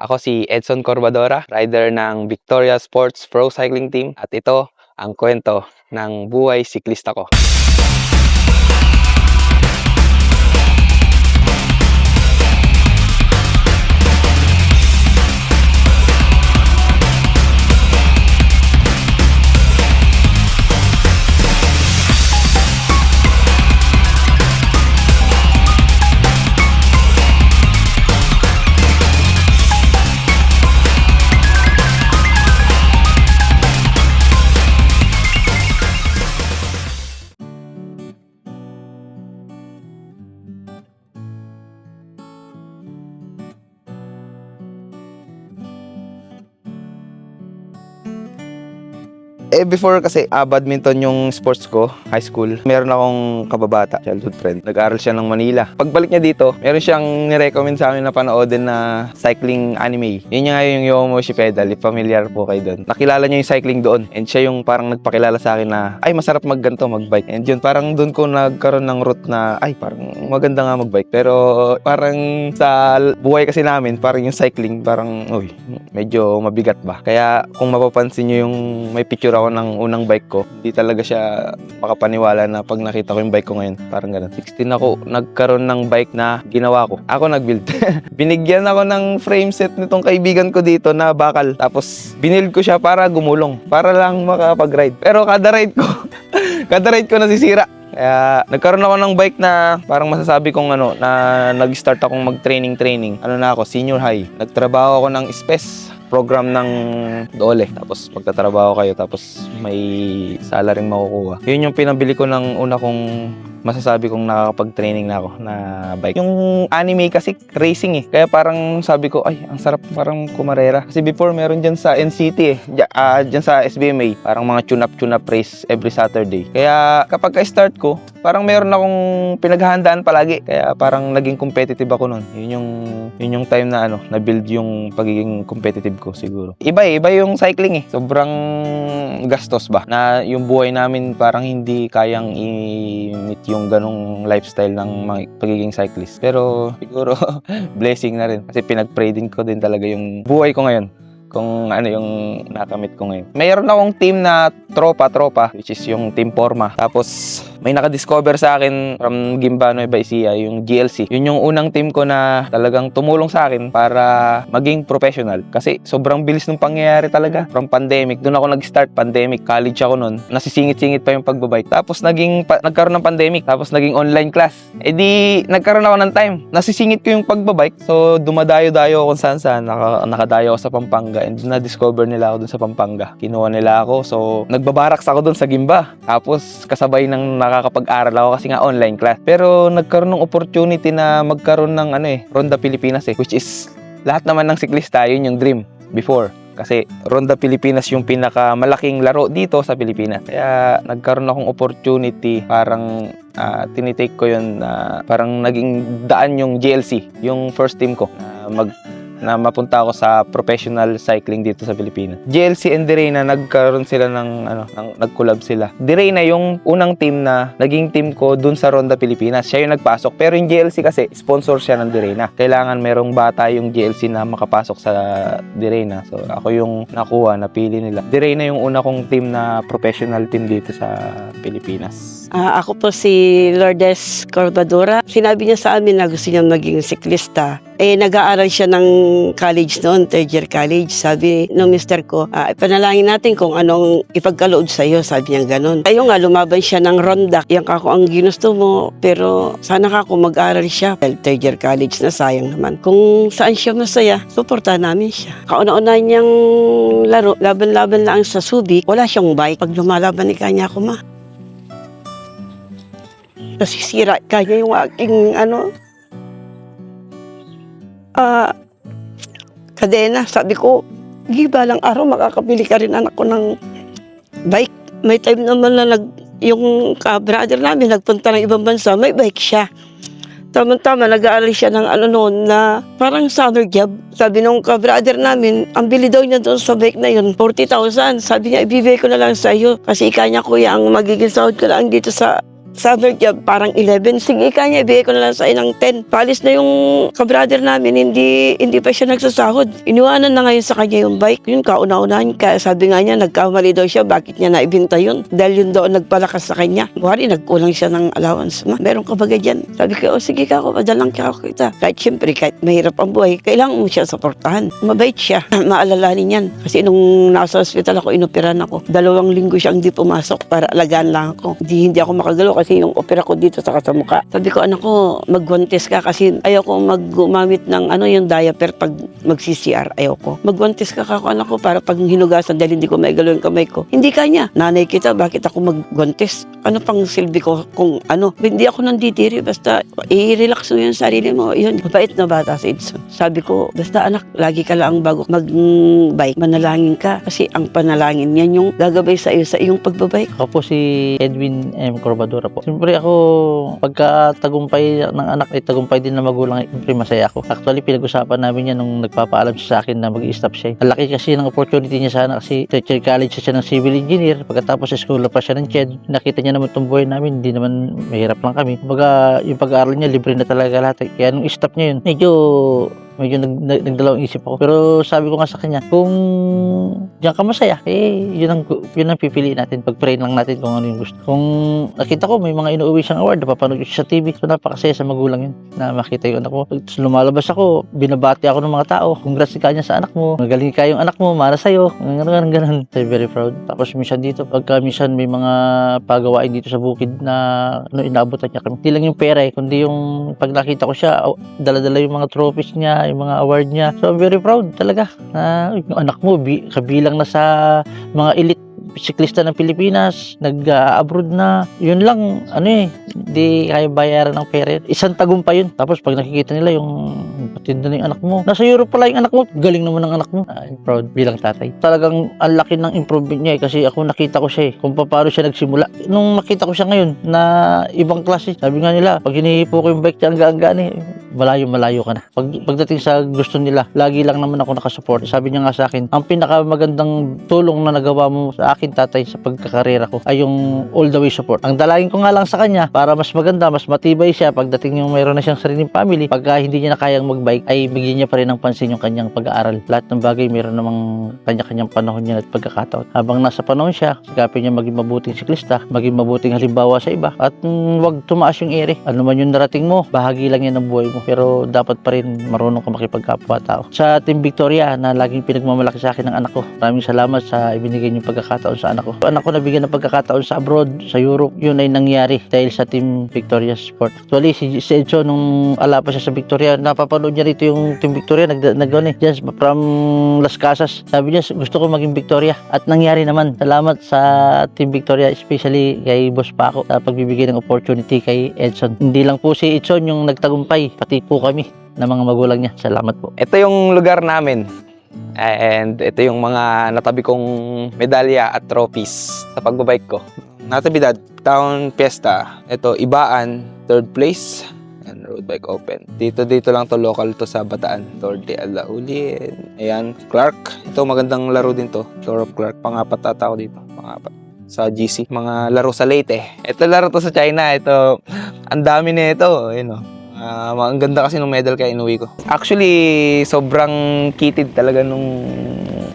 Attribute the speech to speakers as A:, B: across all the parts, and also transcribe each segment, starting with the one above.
A: Ako si Edson Corbadora, rider ng Victoria Sports Pro Cycling Team at ito ang kwento ng buhay siklista ko. Before kasi badminton yung sports ko, high school. Meron akong kababata, childhood friend. Nag-aaral siya ng Manila. Pagbalik niya dito, meron siyang nirecommend sa amin na panoodin na cycling anime. Yun nga yung Yomoshi Pedal, if familiar po kayo doon. Nakilala niya yung cycling doon. And siya yung parang nagpakilala sa akin na, ay masarap magganto, magbike. And yun, parang doon ko nagkaroon ng route na, ay parang maganda nga magbike. Pero parang sa buhay kasi namin, parang yung cycling, parang, uy, medyo mabigat ba? Kaya kung mapapansin niyo yung may picture ako ng unang bike ko, hindi talaga siya makapaniwala na pag nakita ko yung bike ko ngayon, parang ganun. 16 ako, nagkaroon ng bike na ginawa ko. Ako nag-build. Binigyan ako ng frame set nitong kaibigan ko dito na bakal. Tapos binild ko siya para gumulong, para lang makapag-ride. Pero kada ride ko nasisira. Kaya nagkaroon ako ng bike na parang masasabi kong na nag-start akong mag-training. Ano na ako, senior high. Nagtrabaho ako ng SPES program ng Dole. Tapos magtatrabaho kayo, tapos may salaryng makukuha. Yun yung pinabili ko ng una kong masasabi kong nakakapag-training na ako na bike. Yung anime kasi racing Kaya parang sabi ko, ay, ang sarap parang kumarera. Kasi before meron dyan sa NCT dyan sa SBMA. Parang mga tune-up race every Saturday. Kaya kapag ka-start ko, parang meron akong pinaghahandaan palagi. Kaya parang naging competitive ako nun. Yun yung time na na-build yung pagiging competitive ko siguro. Iba yung cycling Sobrang gastos ba? Na yung buhay namin parang hindi kayang i-meet yung ganong lifestyle ng mga pagiging cyclist. Pero siguro blessing na rin kasi pinag-pray din ko din talaga yung buhay ko ngayon. Kung ano yung nakamit ko ngayon. Mayroon akong team na tropa, which is yung Team Porma. Tapos may nakadiscover sa akin from Gimba, Nueva Ecija, yung GLC. Yun yung unang team ko na talagang tumulong sa akin para maging professional. Kasi sobrang bilis ng pangyayari talaga. From pandemic, doon ako nag-start. Pandemic, college ako noon. Nasisingit-singit pa yung pagbabike. Tapos nagkaroon ng pandemic. Tapos naging online class. Di nagkaroon ako ng time. Nasisingit ko yung pagbabike. So dumadayo-dayo ako kung saan-saan. Nakadayo ako sa Pampanga. And na-discover nila ako dun sa Pampanga. Kinuha nila ako. So, nagbabaraks ako dun sa Gimba. Tapos, kasabay ng nakakapag-aral ako kasi nga online class. Pero, nagkaroon ng opportunity na magkaroon ng Ronda Pilipinas Which is, lahat naman ng siklista, yun yung dream before. Kasi, Ronda Pilipinas yung pinakamalaking laro dito sa Pilipinas. Kaya, nagkaroon akong opportunity. Parang, tinitake ko yun. Parang naging daan yung GLC. Yung first team ko. Na mapunta ako sa professional cycling dito sa Pilipinas. GLC and Direna, nagkaroon sila nag-collab sila. Direna yung unang team na naging team ko dun sa Ronda Pilipinas. Siya yung nagpasok. Pero yung GLC kasi, sponsor siya ng Direna. Kailangan merong bata yung GLC na makapasok sa Direna. So, ako yung nakuha, napili nila. Direna yung una kong team na professional team dito sa Pilipinas.
B: Ako po si Lourdes Corbadora. Sinabi niya sa amin na gusto niya maging siklista. Nag-aaral siya ng college noon, third year college. Sabi nung mister ko, ipanalangin natin kung anong ipagkaloob sa iyo. Sabi niya ganun. Ayun nga, lumaban siya ng Ronda. Yan kako ang ginusto mo. Pero sana kako mag-aaral siya. Well, third year college na, sayang naman. Kung saan siya masaya, suportahan namin siya. Kauna-una niyang laro, laban-laban lang sa Subic. Wala siyang bike. Pag lumalaban ni kanya ako, nasisira kanya yung aking kadena. Sabi ko, balang araw makakabili ka rin anak ko ng bike. May time naman na yung brother namin nagpunta ng ibang bansa, may bike siya. Tama-tama, nag-aaral siya ng noon na parang summer job. Sabi nung ka-brother namin, ang bili daw niya doon sa bike na yun, 40,000. Sabi niya, ibibigay ko na lang sa iyo. Kasi ika niya, kuya, ang magiging sahod ko lang dito sa summer job, parang 11. Sige ka niya, ibigay ko na lang sa ng 10. Palis na yung kabrother namin, hindi pa siya nagsasahod. Iniwanan na ngayon sa kanya yung bike. Yun, kauna-unahan. Sabi nga niya, nagkamali daw siya. Bakit niya naibinta yun? Dahil yun daw nagpalakas sa kanya. Buhari, nagkulang siya ng allowance. Meron ka baga dyan? Sabi ko, sige ka ako, madalang ka ako kita. Kahit syempre, kahit mahirap ang buhay, kailangan mo siya suportahan. Mabait siya. Maalalanin yan. Kasi nung nasa hospital ako, inoperan ako. 2 linggo siyang hindi pumasok para alagaan lang ako. Hindi ako makagalaw kasi yung opera ko dito sa mukha. Sabi ko, anak ko, magwantes ka kasi ayaw ko maggumamit ng yung diaper pag mag-CCR. Ayaw ko. Magwantes ka ako, anak ko, para pag hinugasan dahil hindi ko maigalaw yung kamay ko. Hindi kanya. Nanay kita, bakit ako magwantes? Ano pang silbi ko kung ano? Hindi ako nanditiri. Basta i-relax mo yung sarili mo. Yun, mabait na bata si Edson. Sabi ko, basta anak, lagi ka lang bago mag-bike, manalangin ka. Kasi ang panalangin yan yung gagabay sa iyo sa iyong pagbabike.
C: Ako po si Edwin M. Corbadora po. Siyempre ako, pagka tagumpay ng anak ay tagumpay din na magulang, siyempre masaya ako. Actually, pinag-usapan namin yan nung nagpapaalam siya sa akin na mag-i-stop siya. Ang laki kasi ng opportunity niya sana kasi teacher college siya ng civil engineer. Pagkatapos sa school pa siya ng CHED. Nakita niya naman itong buhay namin, hindi naman mahirap lang kami. Kumbaga, yung pag-aaral niya, libre na talaga lahat. Kaya nung i-stop niya yun, medyo nagdalawang isip ako. Pero sabi ko nga sa kanya, kung diyan ka masaya, yun ang pipiliin natin. Pag-pray lang natin kung ano yung gusto. Kung nakita ko, may mga inuuwi siyang award, napapanood ko siya sa TV. So, napakasaya sa magulang yun, na makita yung anak ko. Pag lumalabas ako, binabati ako ng mga tao. Congrats ka niya sa anak mo. Magaling ka yung anak mo, para sa'yo. Ganun. I'm very proud. Tapos minsan dito, pagka minsan may mga pagawain dito sa bukid na inaabotan niya kami. Hindi lang yung pera kundi yung pag nakita ko siya, dala-dala yung mga trophies niya, yung mga award niya. So, I'm very proud talaga na yung anak mo kabilang na sa mga elite siklista ng Pilipinas, nag-abroad na. Yun lang, hindi kaya bayaran ng pera. Isang tagumpay yun. Tapos pag nakikita nila yung patinda na yung anak mo, nasa Europe pala yung anak mo, galing naman ng anak mo. I'm proud bilang tatay. Talagang ang laki ng improvement niya kasi ako nakita ko siya kung paano siya nagsimula. Nung makita ko siya ngayon na ibang klase, sabi nga nila, pag hinihipo ko yung bike niya, hanggang malayo ka na. Pagdating sa gusto nila, lagi lang naman ako nakasupport. Sabi niya nga sa akin, ang pinakamagandang tulong na nagawa mo sa akin, tatay, sa pagkakarera ko ay yung all the way support. Ang dalangin ko nga lang sa kanya para mas maganda, mas matibay siya pagdating yung mayroon na siyang sariling family, pagka hindi niya na kayang magbike ay bigyan niya pa rin ng pansin yung kanyang pag-aaral. Lahat ng bagay mayroon namang kanya-kanyang panahon niya at pagkakataon. Habang nasa panahon siya, sikapin niya maging mabuting siklista, maging mabuting halimbawa sa iba, at wag tumaas yung ere. Ano man yung narating mo, bahagi lang yan ng buhay mo, pero dapat pa rin marunong ka makipagkapwa-tao. Sa Team Victoria na laging pinagmamalaki sa akin ng anak ko, maraming salamat sa ibinigay niyong pagkakataon sa anak ko. Anak ko nabigyan ng pagkakataon sa abroad, sa Europe, yun ay nangyari dahil sa Team Victoria Sport. Actually, si Edson, nung ala pa siya sa Victoria, napapanood niya rito yung Team Victoria, dyan from Las Casas. Sabi niya, gusto ko maging Victoria. At nangyari naman. Salamat sa Team Victoria, especially kay Boss Paco, sa pagbibigay ng opportunity kay Edson. Hindi lang po si Edson yung nagtagumpay, pati po kami na mga magulang niya. Salamat po.
A: Ito yung lugar namin. And ito yung mga natabi kong medalya at trophies sa pagbabike ko. Natividad, Town Fiesta. Ito, Ibaan, 3rd place. And Road Bike Open. Dito lang to, local to sa Bataan. Lord de Alaulin. Ayan, Clark. Ito, magandang laro din to. Shore of Clark. Pang-apat ata ako dito. Pang-apat. Sa GC. Mga laro sa Leyte. Ito laro to sa China. Ito, ang dami na ito. Ayun o. Ang ganda kasi ng medal kaya inuwi ko. Actually, sobrang kitid talaga nung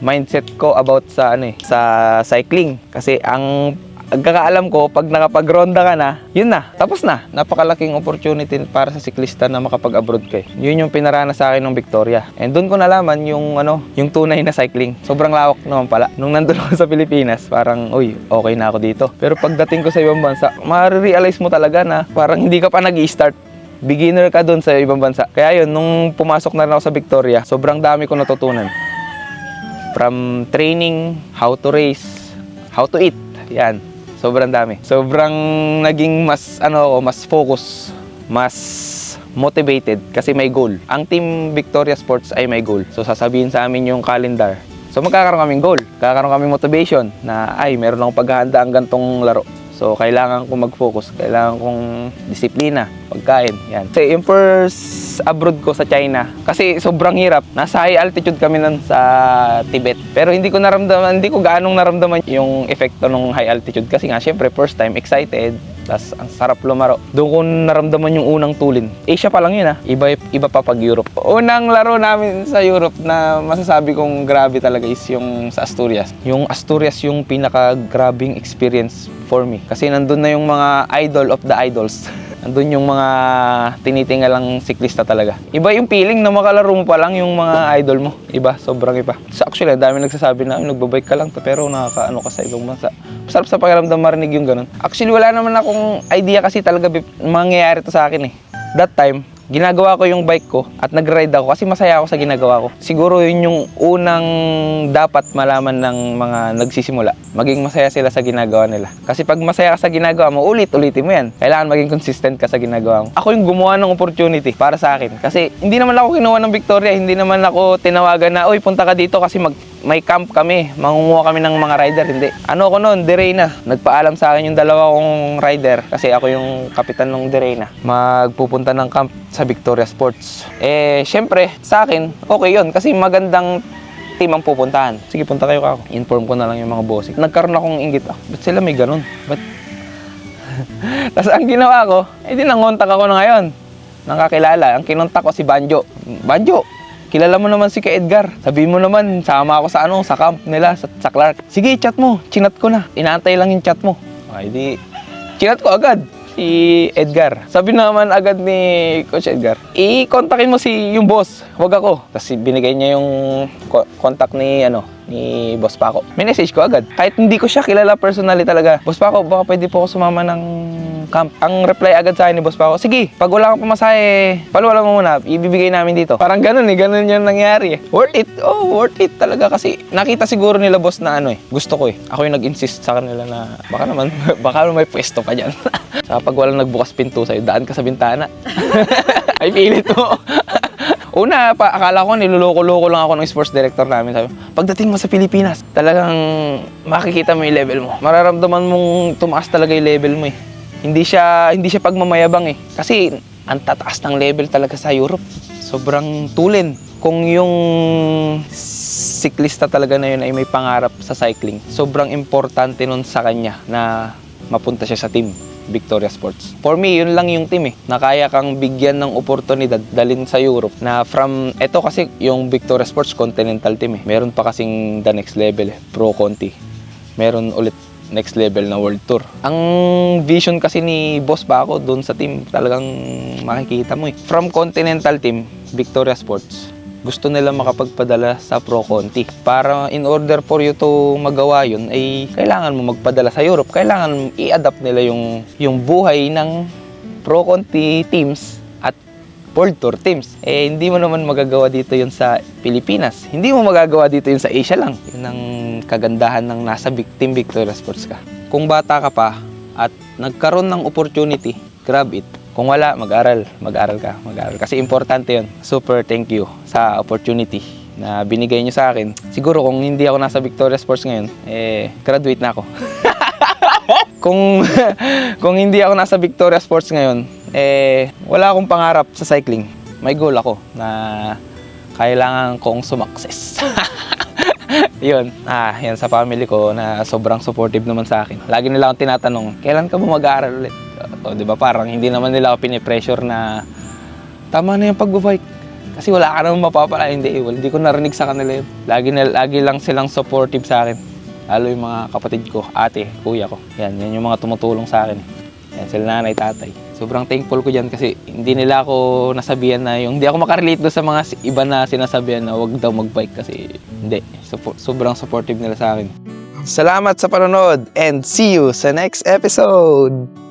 A: mindset ko about sa sa cycling. Kasi ang kakaalam ko, pag nakapag-ronda ka na, yun na, tapos na. Napakalaking opportunity para sa siklista na makapag-abroad ka. Yun yung pinarana sa akin ng Victoria. And doon ko nalaman yung yung tunay na cycling. Sobrang lawak naman pala. Nung nandun ako sa Pilipinas, parang, okay na ako dito. Pero pagdating ko sa ibang bansa, ma-realize mo talaga na parang hindi ka pa nag-i-start. Beginner ka doon sa ibang bansa. Kaya yun, nung pumasok na rin ako sa Victoria, sobrang dami ko natutunan. From training, how to race, how to eat. Yan. Sobrang dami. Sobrang naging mas focus, mas motivated kasi may goal. Ang Team Victoria Sports ay may goal. So sasabihin sa amin yung calendar. So magkakaroon kaming goal. Magkakaroon kaming motivation na meron akong paghahanda ang gantong laro. So, kailangan kong mag-focus. Kailangan kong disiplina, pagkain. Yan. So, yung first abroad ko sa China, kasi sobrang hirap. Nasa high altitude kami nun sa Tibet. Pero hindi ko gaanong naramdaman yung epekto ng high altitude. Kasi nga, syempre, first time, excited. Tas ang sarap lumaro. Doon ko naramdaman yung unang tulin. Asia pa lang yun Iba pa pag Europe. Unang laro namin sa Europe na masasabi kong grabe talaga is yung sa Asturias. Yung Asturias yung pinaka-grabing experience for me. Kasi nandun na yung mga idol of the idols. Nandun yung mga tinitingalang siklista talaga. Iba yung feeling na makalaro mo pa lang yung mga idol mo. Iba, sobrang iba. So actually, dami nagsasabi na, nagbabike ka lang to, pero nakakaano ka sa ibang bansa. Masarap sa pakiramdam marinig yung ganun. Actually, wala naman akong idea kasi talaga mangyayari to sa akin That time, ginagawa ko yung bike ko at nag-ride ako kasi masaya ako sa ginagawa ko. Siguro yun yung unang dapat malaman ng mga nagsisimula. Maging masaya sila sa ginagawa nila. Kasi pag masaya ka sa ginagawa mo, ulit-ulitin mo yan. Kailangan maging consistent ka sa ginagawa mo. Ako yung gumawa ng opportunity para sa akin. Kasi hindi naman ako kinuha ng Victoria, hindi naman ako tinawagan na, uy, punta ka dito kasi may camp kami, mangunguha kami ng mga rider. Hindi. Ano ko noon, Derena. Nagpaalam sa akin yung dalawa kong rider kasi ako yung kapitan ng Derena. Magpupunta ng camp sa Victoria Sports. Syempre, sa akin, okay yun kasi magandang team ang pupuntahan. Sige, punta kayo kako. Inform ko na lang yung mga bossing. Nagkaroon akong inggit. Ba't sila may ganun? Ba't? Tapos ang ginawa ko, nangontak ako na ngayon. Nakakilala. Ang kinontak ko si Banjo. Banjo, kilala mo naman si Ka Edgar. Sabihin mo naman, sama ako sa camp nila, sa Clark. Sige, chat mo. Chinat ko na. Inaantay lang yung chat mo. Ay, di. Chinat ko agad si Edgar. Sabi naman agad ni Coach Edgar, i-kontakin mo yung boss, wag ako. Tapos binigay niya yung contact ni Boss Paco. Minessage ko agad. Kahit hindi ko siya kilala personally talaga. Boss Paco, baka pwede po ako sumama ng camp. Ang reply agad sa akin ni Boss Paco, sige, pag wala kang pamasahe, palwala mo muna, ibibigay namin dito. Parang ganun ganun yung nangyari Worth it. Oh, worth it talaga kasi nakita siguro nila boss na gusto ko Ako yung nag-insist sa kanila na baka naman may pwesto pa dyan. Sa pag walang nagbukas pinto sa'yo, daan ka sa bintana. Ay, pilit mo. Una, akala ko niluloko-loko lang ako ng sports director namin. Sabi, pagdating mo sa Pilipinas, talagang makikita mo yung level mo. Mararamdaman mong tumaas talaga yung level mo Hindi siya pagmamayabang Kasi ang tataas ng level talaga sa Europe. Sobrang tulin. Kung yung siklista talaga na yun ay may pangarap sa cycling, sobrang importante nun sa kanya na mapunta siya sa team Victoria Sports. For me, yun lang yung team na kaya kang bigyan ng oportunidad dalhin sa Europe na eto kasi yung Victoria Sports Continental team Meron pa kasing the next level, Pro Conti. Meron ulit next level na World Tour. Ang vision kasi ni Boss Paco doon sa team, talagang makikita mo From Continental team, Victoria Sports, gusto nila makapagpadala sa Pro Conti. Para in order for you to magawa yun, ay kailangan mo magpadala sa Europe. Kailangan i-adapt nila yung buhay ng Pro Conti teams at World Tour teams. Hindi mo naman magagawa dito yun sa Pilipinas. Hindi mo magagawa dito yun sa Asia lang. Yun ang kagandahan ng nasa Team Victoria Sports ka. Kung bata ka pa at nagkaroon ng opportunity, grab it. Kung wala, mag-aral ka. Kasi importante yun. Super thank you sa opportunity na binigay nyo sa akin. Siguro kung hindi ako nasa Victoria Sports ngayon, graduate na ako. kung hindi ako nasa Victoria Sports ngayon, wala akong pangarap sa cycling. May goal ako na kailangan kong sumakses. Yun. Yan sa family ko na sobrang supportive naman sa akin. Lagi nila akong tinatanong, kailan ka ba mag-aaral ulit? Di ba parang hindi naman nila ako pinipressure na tama na yung pagbabike. Kasi wala ka naman mapapala. Hindi ko narinig sa kanila yun. Lagi lang silang supportive sa akin. Lalo yung mga kapatid ko, ate, kuya ko. Yan yung mga tumutulong sa akin. Yan, sila nanay, tatay. Sobrang thankful ko dyan kasi hindi nila ako nasabihan na hindi ako makarelate doon sa mga iba na sinasabihan na wag daw magbike kasi hindi. Sobrang supportive nila sa akin. Salamat sa panonood and see you sa next episode!